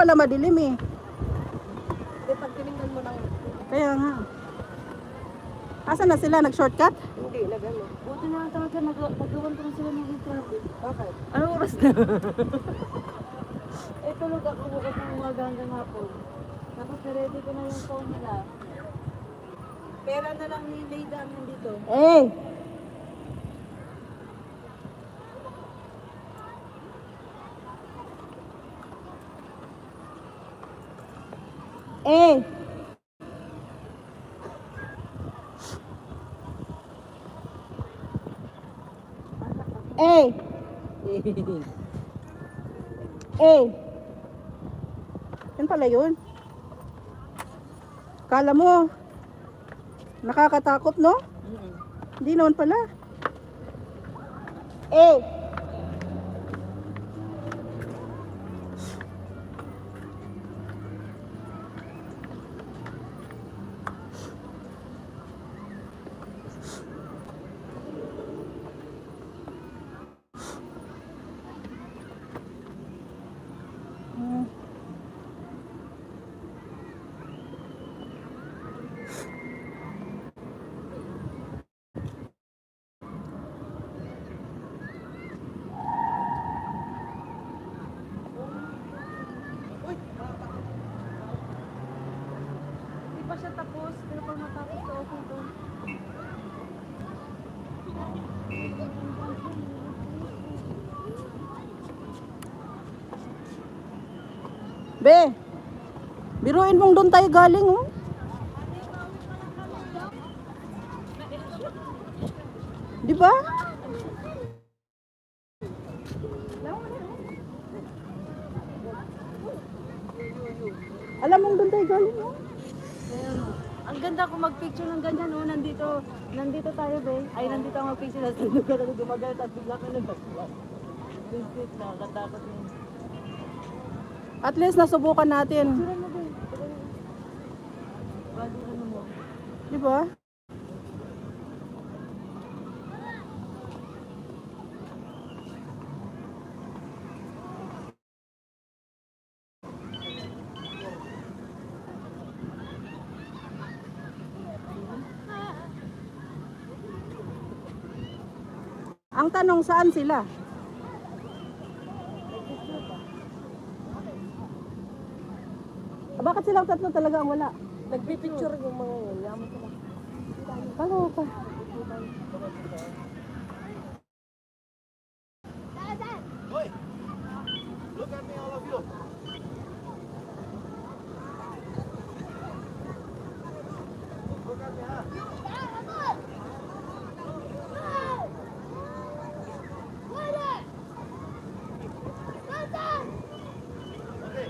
pala madilim eh. Hindi, pag tinignan mo ng... Kaya nga. Asan na sila? Nag-shortcut? Hindi, nag-ano. Buti na lang talaga nagawan ko na sila ng traffic. Okay. Anong oras na? Eh, tulog ako bukas ng umaga hanggang hapon. Tapos ready ko na yung phone nila. Pera na lang ni Leyda nandito. Eh! Eh! Eh! Eh! Yan pala yun. Kala mo, nakakatakot, no? Hindi naman pala. Eh! Hindi pa siya tapos, pero pag matapos to, okay to. Be! Biruin mong doon tayo galing, oh. Di ba? Alam mong doon tayo galing, oh. Ang ganda kung mag-picture ng ganyan, no? Nandito tayo, be. Ay, nandito ako mag-picture. Tapos nandito ka na gumagana, tapos bigla ka nagpaglag. Bisit na, katakot yun. At least nasubukan natin. Picture mo, be. Bago ano mo. Di ba? Ang tanong, saan sila? Bakit silang tatlo talaga ang wala? Nagpipicture yung mga yun. Yaman sila. Kaloka. Look at me, all of you. Look at me, huh? Okay.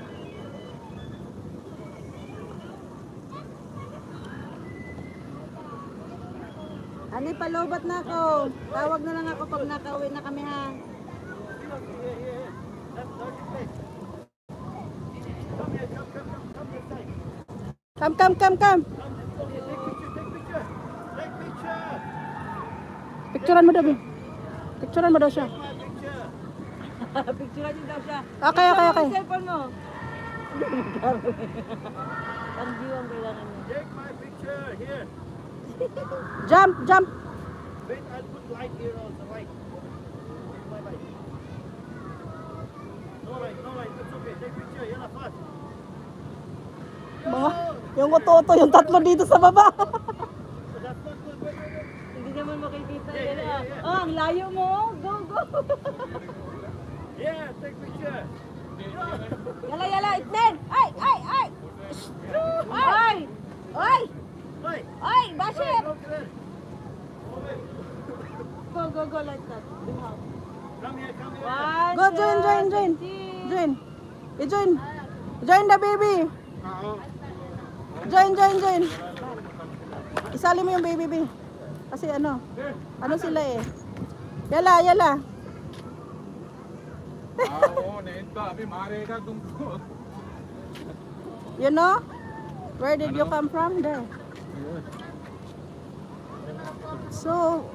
Ani, palobat na ako. Tawag na lang ako pag nakauwi na kami, ha? Here. That's your place. Come here, come this side. Come. Take picture. Take picture. Picturean mo daw, Be. Picturean mo daw siya. My picture. Picture niyo daw siya. Okay. Ang cellphone mo. Ang view ang kailangan niya. Take my picture here. Jump. Wait, I'll put light here also. Light. My light. No light. That's okay. Take picture. Yalla, fast. Mga, yung uto-uto, yung tatlo dito sa baba. So that's not good. Wait. Hindi naman makikita. Yeah, Yan, yeah. Oh, ang layo mo. Go. Yeah, take picture. Yala, itnen. Ay. Ay. Light. Ay, Bashir. Look at that. Go like that. Come here. One, Go, join. Join. Join the baby. Join. Isali mo yung baby, Be. Kasi ano sila eh. Yala. You know? Where did you come from? There. So,